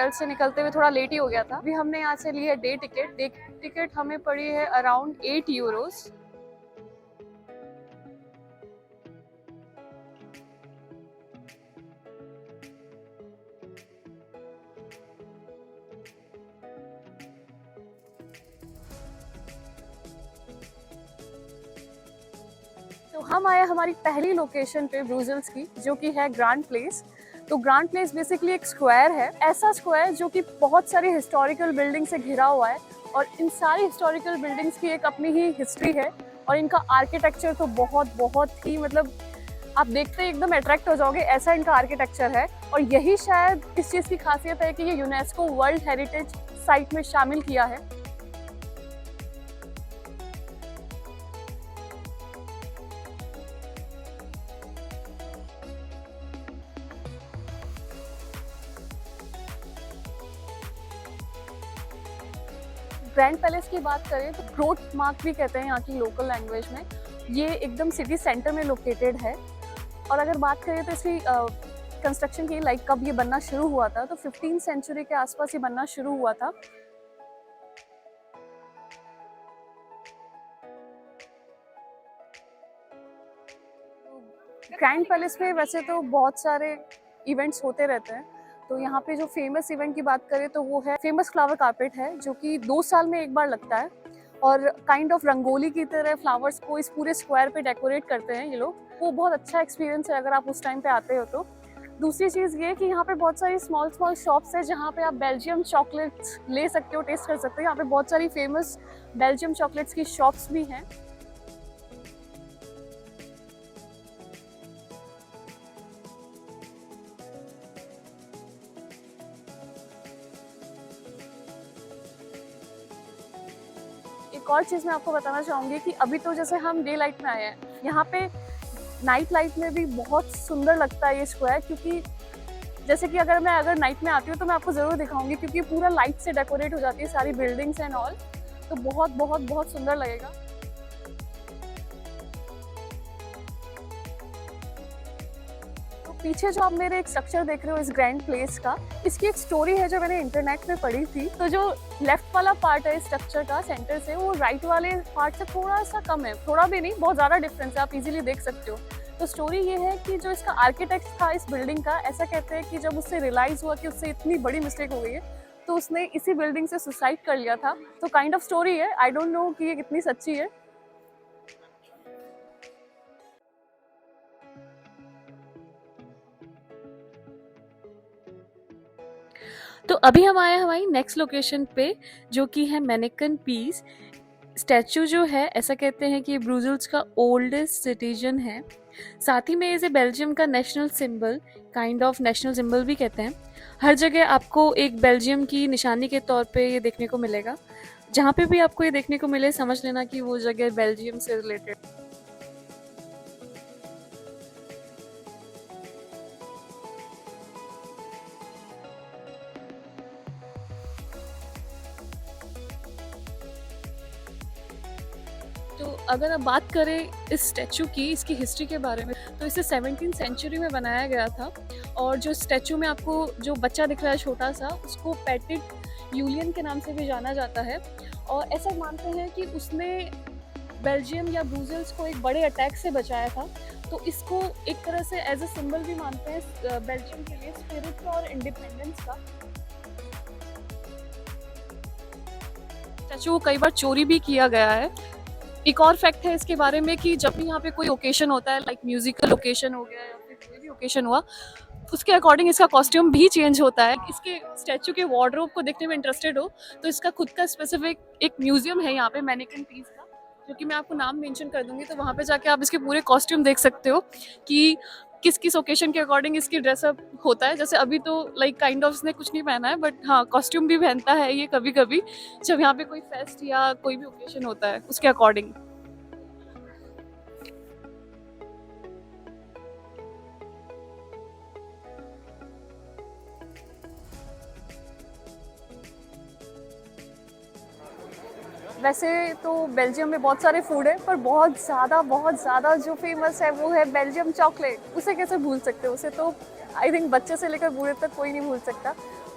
Hotel से निकलते हुए थोड़ा लेट ही हो गया था। अभी हमने यहाँ से ली है डे टिकट। डे टिकट हमें पड़ी है अराउंड 8 यूरोस। तो हम आए हमारी पहली लोकेशन पे ब्रुसेल्स की, जो कि है ग्रैंड प्लेस। तो ग्रैंड प्लेस बेसिकली एक स्क्वायर है, ऐसा स्क्वायर जो कि बहुत सारी हिस्टोरिकल बिल्डिंग से घिरा हुआ है, और इन सारी हिस्टोरिकल बिल्डिंग्स की एक अपनी ही हिस्ट्री है, और इनका आर्किटेक्चर तो बहुत बहुत ही मतलब आप देखते ही एकदम अट्रैक्ट हो जाओगे, ऐसा इनका आर्किटेक्चर है। और यही शायद इस चीज़ की खासियत है कि ये यूनेस्को वर्ल्ड हेरिटेज साइट में शामिल किया है। ग्रैंड पैलेस की बात करें तो ग्रोथ मार्क भी कहते हैं यहाँ की लोकल लैंग्वेज में। ये एकदम सिटी सेंटर में लोकेटेड है। और अगर बात करें तो इसकी कंस्ट्रक्शन की लाइक कब ये बनना शुरू हुआ था, तो 15वीं सेंचुरी के आसपास ये बनना शुरू हुआ था। ग्रैंड पैलेस में वैसे तो बहुत सारे इवेंट्स होते रहते हैं। तो यहाँ पे जो फेमस इवेंट की बात करें तो वो है फेमस फ्लावर कारपेट है, जो कि 2 साल में एक बार लगता है, और काइंड ऑफ रंगोली की तरह फ्लावर्स को इस पूरे स्क्वायर पे डेकोरेट करते हैं ये लोग। वो बहुत अच्छा एक्सपीरियंस है अगर आप उस टाइम पे आते हो तो। दूसरी चीज़ ये कि यहाँ पे बहुत सारी स्मॉल स्मॉल शॉप्स है जहाँ पे आप बेल्जियम चॉकलेट्स ले सकते हो, टेस्ट कर सकते हो। यहाँ पे बहुत सारी फेमस बेल्जियम चॉकलेट्स की शॉप्स भी हैं। एक और चीज़ मैं आपको बताना चाहूँगी कि अभी तो जैसे हम डे लाइट में आए हैं, यहाँ पे नाइट लाइट में भी बहुत सुंदर लगता है ये स्क्वायर, क्योंकि जैसे कि अगर नाइट में आती हूँ तो मैं आपको ज़रूर दिखाऊंगी, क्योंकि पूरा लाइट से डेकोरेट हो जाती है सारी बिल्डिंग्स एंड ऑल। तो बहुत बहुत बहुत सुंदर लगेगा। तो पीछे जो आप मेरे एक स्ट्रक्चर देख रहे हो इस ग्रैंड प्लेस का, इसकी एक स्टोरी है जो मैंने इंटरनेट में पढ़ी थी। तो जो लेफ्ट वाला पार्ट है इस स्ट्रक्चर का सेंटर से, वो राइट वाले पार्ट से थोड़ा सा कम है, थोड़ा भी नहीं, बहुत ज़्यादा डिफरेंस है, आप इजीली देख सकते हो। तो स्टोरी ये है कि जो इसका आर्किटेक्ट था इस बिल्डिंग का, ऐसा कहते हैं कि जब उससे रियलाइज हुआ कि उससे इतनी बड़ी मिस्टेक हो गई है, तो उसने इसी बिल्डिंग से सुसाइड कर लिया था। तो काइंड ऑफ स्टोरी है, आई डोंट नो कि ये कितनी सच्ची है। तो अभी हम आए हैं हमारी नेक्स्ट लोकेशन पे, जो कि है मैनेकन पीस। स्टैचू जो है, ऐसा कहते हैं कि ब्रुसेल्स का ओल्डेस्ट सिटीजन है। साथ ही में इसे बेल्जियम का national symbol, kind of national symbol भी कहते हैं। हर जगह आपको एक बेल्जियम की निशानी के तौर पे ये देखने को मिलेगा। जहाँ पे भी आपको ये देखने को मिले, समझ लेना कि वो जगह बेल्जियम से रिलेटेड। तो अगर आप बात करें इस स्टैचू की, इसकी हिस्ट्री के बारे में, तो इसे 17वीं सेंचुरी में बनाया गया था। और जो स्टैचू में आपको जो बच्चा दिख रहा है छोटा सा, उसको पेटिट यूलियन के नाम से भी जाना जाता है। और ऐसा मानते हैं कि उसने बेल्जियम या ब्रुसेल्स को एक बड़े अटैक से बचाया था। तो इसको एक तरह से एज अ सिंबल भी मानते हैं बेल्जियम के लिए स्पिरिट और इंडिपेंडेंस का। स्टैचू को कई बार चोरी भी किया गया है। एक और फैक्ट है इसके बारे में कि जब भी यहाँ पे कोई ओकेशन होता है, लाइक म्यूजिकल ओकेशन हो गया या फिर कोई भी ओकेशन हुआ, उसके अकॉर्डिंग इसका कॉस्ट्यूम भी चेंज होता है। इसके स्टैचू के वार्डरोब को देखने में इंटरेस्टेड हो तो इसका खुद का स्पेसिफिक एक म्यूजियम है यहाँ पे मैनेकिन पीस का, जो कि मैं आपको नाम मेंशन कर दूंगी। तो वहाँ पे जाके आप इसके पूरे कॉस्ट्यूम देख सकते हो कि किस किस ओकेशन के अकॉर्डिंग इसकी ड्रेसअप होता है। जैसे अभी तो लाइक काइंड ऑफ इसने कुछ नहीं पहना है, बट हाँ कॉस्ट्यूम भी पहनता है ये कभी कभी, जब यहाँ पे कोई फेस्ट या कोई भी ओकेशन होता है उसके अकॉर्डिंग। वैसे तो बेल्जियम में बहुत सारे फूड है, पर बहुत ज़्यादा जो फेमस है वो है बेल्जियम चॉकलेट। उसे कैसे भूल सकते हो, उसे तो आई थिंक बच्चे से लेकर बूढ़े तक कोई नहीं भूल सकता।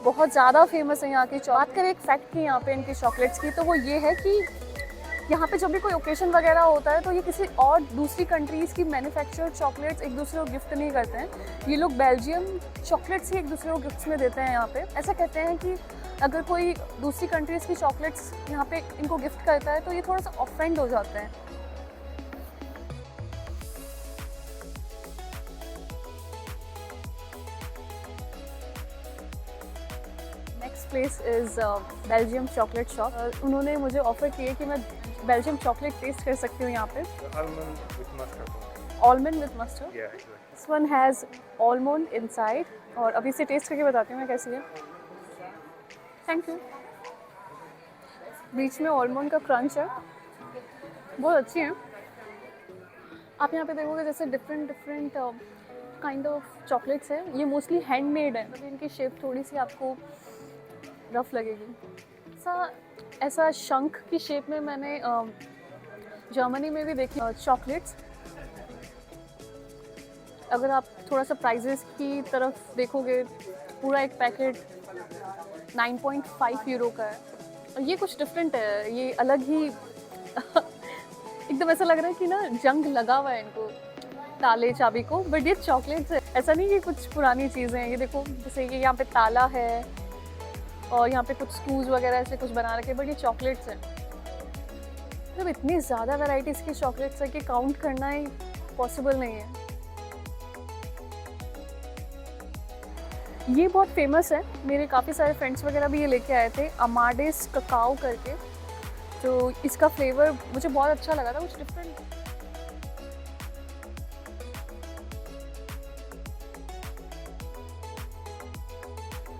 बहुत ज़्यादा फेमस है यहाँ की। बात करें एक फैक्ट की यहाँ पे इनकी चॉकलेट्स की, तो वो ये है कि यहाँ पे जब भी कोई ओकेशन वगैरह होता है तो ये किसी और दूसरी कंट्रीज़ की मैन्युफैक्चर्ड चॉकलेट्स एक दूसरे को गिफ्ट नहीं करते हैं। ये लोग बेल्जियम चॉकलेट्स ही एक दूसरे को गिफ्ट्स में देते हैं यहाँ पे। ऐसा कहते हैं कि अगर कोई दूसरी कंट्रीज़ की चॉकलेट्स यहाँ पे इनको गिफ्ट करता है तो ये थोड़ा सा ऑफेंड हो जाते हैं। Next place is Belgium chocolate shop. उन्होंने मुझे ऑफ़र किए कि मैं बेल्जियम चॉकलेट टेस्ट कर सकती हूँ यहाँ पे। Almond with mustard. Yeah, exactly. This one has almond inside और अभी इसे टेस्ट करके बताती हूँ मैं कैसी है। Thank you. बीच में आलमंड का क्रंच है, बहुत अच्छी है। आप यहाँ पे देखोगे जैसे डिफरेंट काइंड ऑफ चॉकलेट्स है। ये मोस्टली हैंडमेड है, मतलब इनकी शेप थोड़ी सी आपको रफ लगेगी। ऐसा शंख की शेप में मैंने जर्मनी में भी देखी चॉकलेट्स। अगर आप थोड़ा सा प्राइजेस की तरफ देखोगे, पूरा एक पैकेट 9.5 यूरो का है और ये कुछ डिफरेंट है, ये अलग ही एकदम ऐसा लग रहा है कि ना जंग लगा हुआ है इनको ताले चाबी को। बट ये चॉकलेट्स है, ऐसा नहीं कि कुछ पुरानी चीज़ें हैं। ये देखो जैसे ये यहाँ पे ताला है और यहाँ पे कुछ स्क्रूज वगैरह ऐसे कुछ बना रखे, बट ये चॉकलेट्स हैं। मतलब इतनी ज़्यादा वैराइटीज़ की चॉकलेट्स है कि काउंट करना ही पॉसिबल नहीं है। ये बहुत फेमस है, मेरे काफ़ी सारे फ्रेंड्स वगैरह भी ये लेके आए थे, अमाडेस ककाओ करके। तो इसका फ्लेवर मुझे बहुत अच्छा लगा था, कुछ डिफरेंट।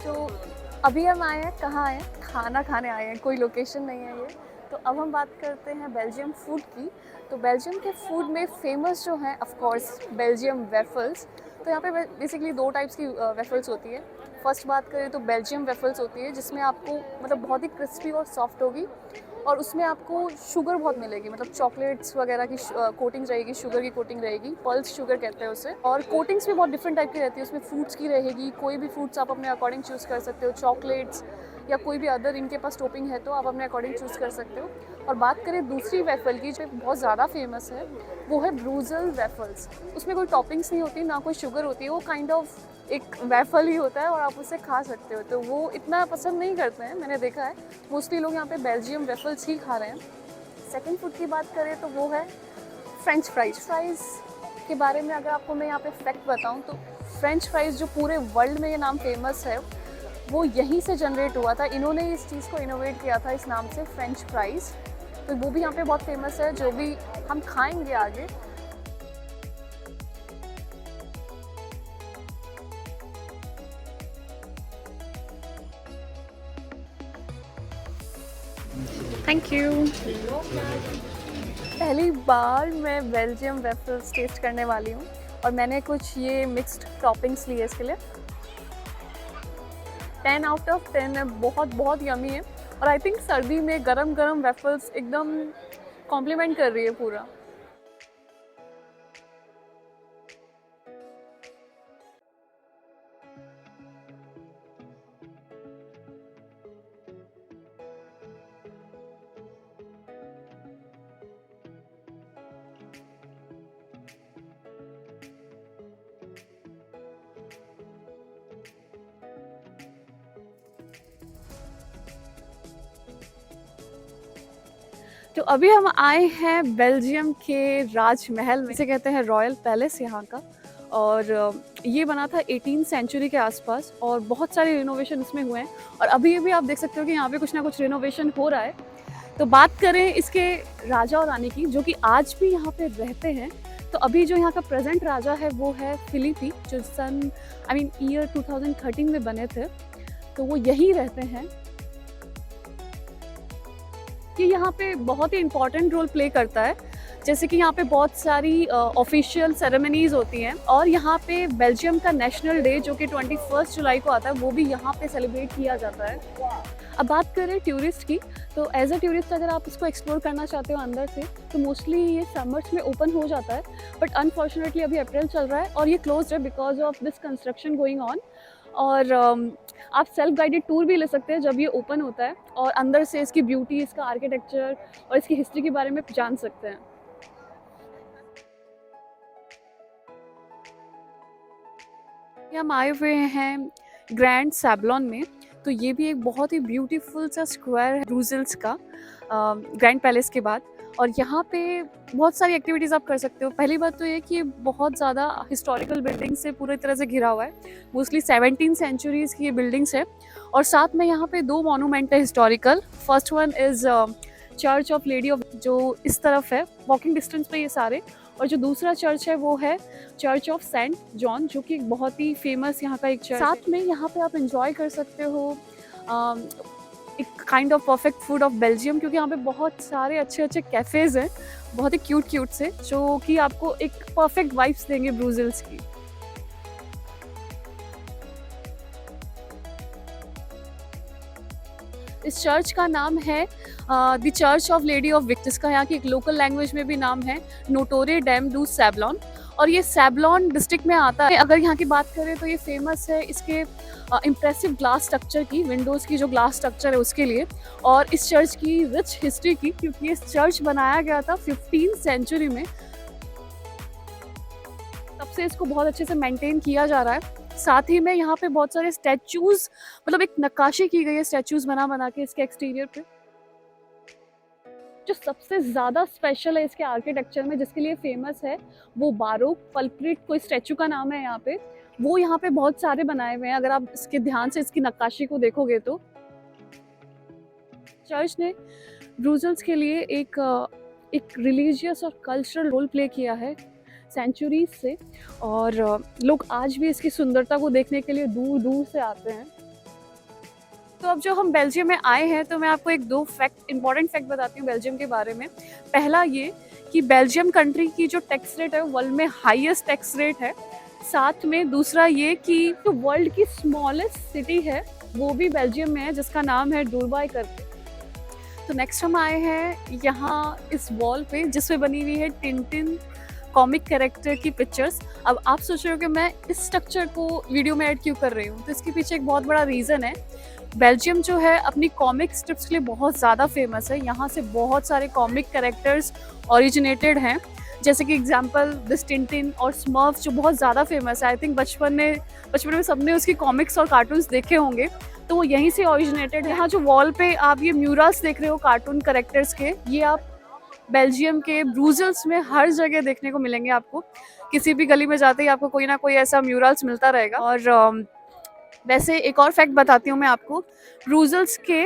तो अभी हम आए हैं, कहाँ आए हैं? खाना खाने आए हैं, कोई लोकेशन नहीं है ये। तो अब हम बात करते हैं बेल्जियम फूड की। तो बेल्जियम के फूड में फेमस जो है ऑफ कोर्स बेल्जियम वेफल्स। तो यहाँ पे बेसिकली 2 टाइप्स की वेफल्स होती है। फर्स्ट बात करें तो बेल्जियम वेफल्स होती है, जिसमें आपको मतलब बहुत ही क्रिस्पी और सॉफ्ट होगी और उसमें आपको शुगर बहुत मिलेगी, मतलब चॉकलेट्स वगैरह की कोटिंग रहेगी, शुगर की कोटिंग रहेगी, पल्स शुगर कहते हैं उसे। और कोटिंग्स भी बहुत डिफरेंट टाइप की रहती है, उसमें फ्रूट्स की रहेगी, कोई भी फ्रूट्स आप अपने अकॉर्डिंग चूज़ कर सकते हो, चॉकलेट्स या कोई भी अदर इनके पास टॉपिंग है तो आप अपने अकॉर्डिंग चूज़ कर सकते हो। और बात करें दूसरी वेफल की जो बहुत ज़्यादा फेमस है, वो है ब्रूजल वेफल्स। उसमें कोई टॉपिंग्स नहीं होती, ना कोई शुगर होती है, वो काइंड ऑफ एक वेफल ही होता है और आप उसे खा सकते हो। तो वो इतना पसंद नहीं करते हैं, मैंने देखा है। मोस्टली लोग यहाँ पे बेल्जियम वेफल्स ही खा रहे हैं। सेकंड फूड की बात करें तो वो है फ्रेंच फ्राइज। फ्राइज़ के बारे में अगर आपको मैं यहाँ पे फैक्ट बताऊँ तो फ्रेंच फ्राइज़ जो पूरे वर्ल्ड में ये नाम फेमस है, वो यहीं से जनरेट हुआ था। इन्होंने इस चीज़ को इनोवेट किया था इस नाम से, फ्रेंच फ्राइज़। तो वो भी यहाँ पे बहुत फेमस है, जो भी हम खाएंगे आगे। Thank you. पहली बार मैं बेल्जियम वेफल्स टेस्ट करने वाली हूँ और मैंने कुछ ये मिक्स्ड टॉपिंग्स लिए इसके लिए। 10 आउट ऑफ 10 है, बहुत बहुत यमी है। और आई थिंक सर्दी में गरम गरम वेफल्स एकदम कॉम्प्लीमेंट कर रही है पूरा। तो अभी हम आए हैं बेल्जियम के राजमहल में, इसे कहते हैं रॉयल पैलेस यहाँ का। और ये बना था 18th सेंचुरी के आसपास और बहुत सारे रिनोवेशन इसमें हुए हैं और अभी भी आप देख सकते हो कि यहाँ पे कुछ ना कुछ रिनोवेशन हो रहा है। तो बात करें इसके राजा और रानी की, जो कि आज भी यहाँ पे रहते हैं। तो अभी जो यहाँ का प्रेजेंट राजा है वो है फिलिपी, जो ईयर 2013 में बने थे। तो वो यहीं रहते हैं। ये यहाँ पे बहुत ही इम्पॉर्टेंट रोल प्ले करता है, जैसे कि यहाँ पे बहुत सारी ऑफिशियल सेरेमनीज होती हैं और यहाँ पे बेल्जियम का नेशनल डे जो कि 21 जुलाई को आता है, वो भी यहाँ पे सेलिब्रेट किया जाता है। अब बात करें टूरिस्ट की, तो एज अ टूरिस्ट अगर आप इसको एक्सप्लोर करना चाहते हो अंदर से, तो मोस्टली ये समर्स में ओपन हो जाता है, बट अनफॉर्चुनेटली अभी अप्रैल चल रहा है और ये क्लोज्ड है because of this construction going on. और आप सेल्फ गाइडेड टूर भी ले सकते हैं जब ये ओपन होता है, और अंदर से इसकी ब्यूटी, इसका आर्किटेक्चर और इसकी हिस्ट्री के बारे में जान सकते हैं। हम आए हुए हैं ग्रैंड सैवलॉन में। तो ये भी एक बहुत ही ब्यूटीफुल सा स्क्वायर है ब्रुसेल्स का, ग्रैंड पैलेस के बाद। और यहाँ पे बहुत सारी एक्टिविटीज़ आप कर सकते हो। पहली बात तो ये कि ये बहुत ज़्यादा हिस्टोरिकल बिल्डिंग से पूरी तरह से घिरा हुआ है। मोस्टली 17 सेंचुरीज़ की ये बिल्डिंग्स है। और साथ में यहाँ पे 2 मॉन्यूमेंट है historical. First one is church of lady of, जो इस तरफ है, वॉकिंग डिस्टेंस पे ये सारे। और जो दूसरा चर्च है वो है चर्च ऑफ सेंट जॉन, जो कि एक बहुत ही फेमस यहाँ का एक चर्च है। साथ में यहाँ पे आप एंजॉय कर सकते हो एक kind of perfect food of Belgium, क्योंकि यहाँ पे बहुत सारे अच्छे अच्छे कैफ़ेज़ हैं, बहुत ही क्यूट क्यूट से, जो कि आपको एक परफेक्ट वाइब्स देंगे ब्रुसेल्स की। इस चर्च का नाम है the church of lady of victories का, यहाँ की एक लोकल लैंग्वेज में भी नाम है नोटोरे डेम डू सैवलॉन। और ये सैवलॉन डिस्ट्रिक्ट में आता है। अगर यहाँ की बात करें तो ये फेमस है इसके इम्प्रेसिव ग्लास स्ट्रक्चर की, विंडोज़ की जो ग्लास स्ट्रक्चर है उसके लिए, और इस चर्च की रिच हिस्ट्री की, क्योंकि ये चर्च बनाया गया था 15th सेंचुरी में। तब से इसको बहुत अच्छे से मेंटेन किया जा रहा है। साथ ही में यहाँ पे बहुत सारे स्टैचूज़, मतलब एक नक्काशी की गई है स्टैचूज़ बना बना के इसके एक्सटीरियर पे। जो सबसे ज़्यादा स्पेशल है इसके आर्किटेक्चर में, जिसके लिए फेमस है, वो बारोक कल्प्रिट कोई स्टैचू का नाम है यहाँ पे। वो यहाँ पे बहुत सारे बनाए हुए हैं, अगर आप इसके ध्यान से इसकी नक्काशी को देखोगे तो। चर्च ने ब्रुसेल्स के लिए एक रिलीजियस और कल्चरल रोल प्ले किया है सेंचुरीज से, और लोग आज भी इसकी सुंदरता को देखने के लिए दूर दूर से आते हैं। तो अब जो हम बेल्जियम में आए हैं, तो मैं आपको एक 2 इंपॉर्टेंट फैक्ट बताती हूँ बेल्जियम के बारे में। पहला ये कि बेल्जियम कंट्री की जो टैक्स रेट है वर्ल्ड में हाईएस्ट टैक्स रेट है। साथ में दूसरा ये कि जो वर्ल्ड की स्मॉलेस्ट सिटी है वो भी बेल्जियम में है, जिसका नाम है डुरबाई करके। तो नेक्स्ट हम आए हैं यहाँ इस वॉल पे, जिसपे बनी हुई है टिंटिन कॉमिक कैरेक्टर की पिक्चर्स। अब आप सोच रहे हो कि मैं इस स्ट्रक्चर को वीडियो में ऐड क्यों कर रही हूँ, तो इसके पीछे एक बहुत बड़ा रीज़न है। बेल्जियम जो है अपनी कॉमिक स्ट्रिप्स के लिए बहुत ज़्यादा फेमस है। यहाँ से बहुत सारे कॉमिक कैरेक्टर्स ओरिजिनेटेड हैं, जैसे कि एग्जांपल दिस टिंटिन और स्मर्फ, जो बहुत ज़्यादा फेमस है। आई थिंक बचपन में सबने उसकी कॉमिक्स और कार्टून्स देखे होंगे, तो वो यहीं से ओरिजिनेटेड है। यहाँ जो वॉल पे आप ये म्यूरल्स देख रहे हो कार्टून कैरेक्टर्स के, ये आप बेल्जियम के ब्रुसेल्स में हर जगह देखने को मिलेंगे। आपको किसी भी गली में जाते ही आपको कोई ना कोई ऐसा म्यूरल्स मिलता रहेगा। और वैसे एक और फैक्ट बताती हूँ मैं आपको, ब्रुसेल्स के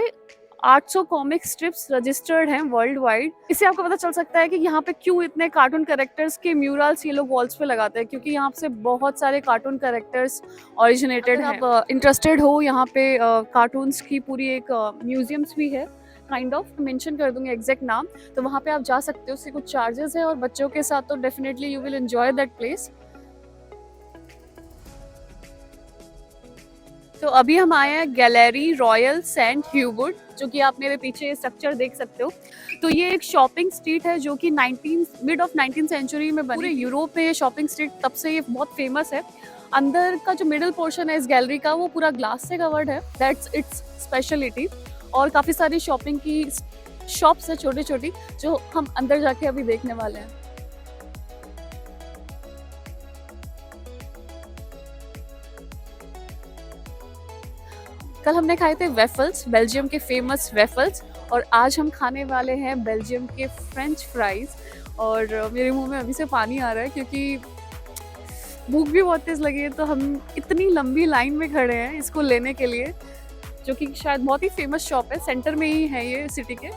800 कॉमिक स्ट्रिप्स रजिस्टर्ड हैं वर्ल्ड वाइड। इससे आपको पता चल सकता है कि यहाँ पे क्यों इतने कार्टून कैरेक्टर्स के म्यूरल्स ये लोग वॉल्स पे लगाते हैं, क्योंकि यहाँ से बहुत सारे कार्टून कैरेक्टर्स ओरिजिनेटेड हैं। आप इंटरेस्टेड हो, यहाँ पे कार्टून्स की पूरी एक म्यूजियम्स भी है, काइंड ऑफ मेंशन कर दूंगी एग्जैक्ट नाम, तो वहाँ पे आप जा सकते हो। उससे कुछ चार्जेस है, और बच्चों के साथ तो definitely you will enjoy that place. तो अभी हम आए हैं गैलरी रॉयल सेंट ह्यूबर्ट, जो कि आप मेरे पीछे स्ट्रक्चर देख सकते हो। तो ये एक शॉपिंग स्ट्रीट है जो कि मिड ऑफ 19th सेंचुरी में बनी। पूरे यूरोप में ये शॉपिंग स्ट्रीट तब से ये बहुत फेमस है। अंदर का जो मिडिल पोर्शन है इस गैलरी का, वो पूरा ग्लास से कवर्ड है, दैट्स इट्स स्पेशलिटी। और काफ़ी सारी शॉपिंग की शॉप्स है छोटी छोटी, जो हम अंदर जाके अभी देखने वाले हैं। कल हमने खाए थे वेफल्स, बेल्जियम के फेमस वेफल्स, और आज हम खाने वाले हैं बेल्जियम के फ्रेंच फ्राइज। और मेरे मुंह में अभी से पानी आ रहा है, क्योंकि भूख भी बहुत तेज़ लगी है। तो हम इतनी लंबी लाइन में खड़े हैं इसको लेने के लिए, जो कि शायद बहुत ही फेमस शॉप है, सेंटर में ही है ये सिटी के।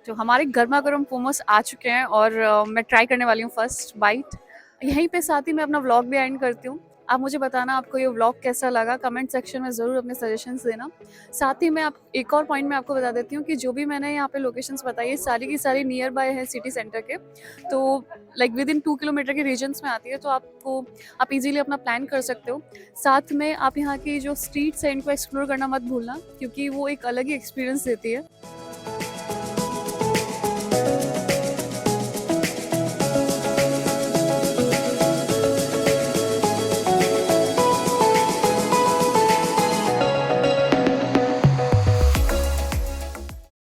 जो हमारे गर्मा गर्म मोमोज आ चुके हैं, और मैं ट्राई करने वाली हूँ फर्स्ट बाइट। यहीं पे साथ ही मैं अपना व्लॉग भी एंड करती हूँ। आप मुझे बताना आपको ये व्लॉग कैसा लगा, कमेंट सेक्शन में ज़रूर अपने सजेशंस देना। साथ ही मैं एक और पॉइंट मैं आपको बता देती हूँ कि जो भी मैंने यहाँ पे लोकेशंस बताई है, सारी की सारी नियर बाय है सिटी सेंटर के। तो लाइक विद इन 2 किलोमीटर के रीजन्स में आती है, तो आप इजीली अपना प्लान कर सकते हो। साथ में आप यहाँ की जो स्ट्रीट्स हैं इनको एक्सप्लोर करना मत भूलना, क्योंकि वो एक अलग ही एक्सपीरियंस देती है।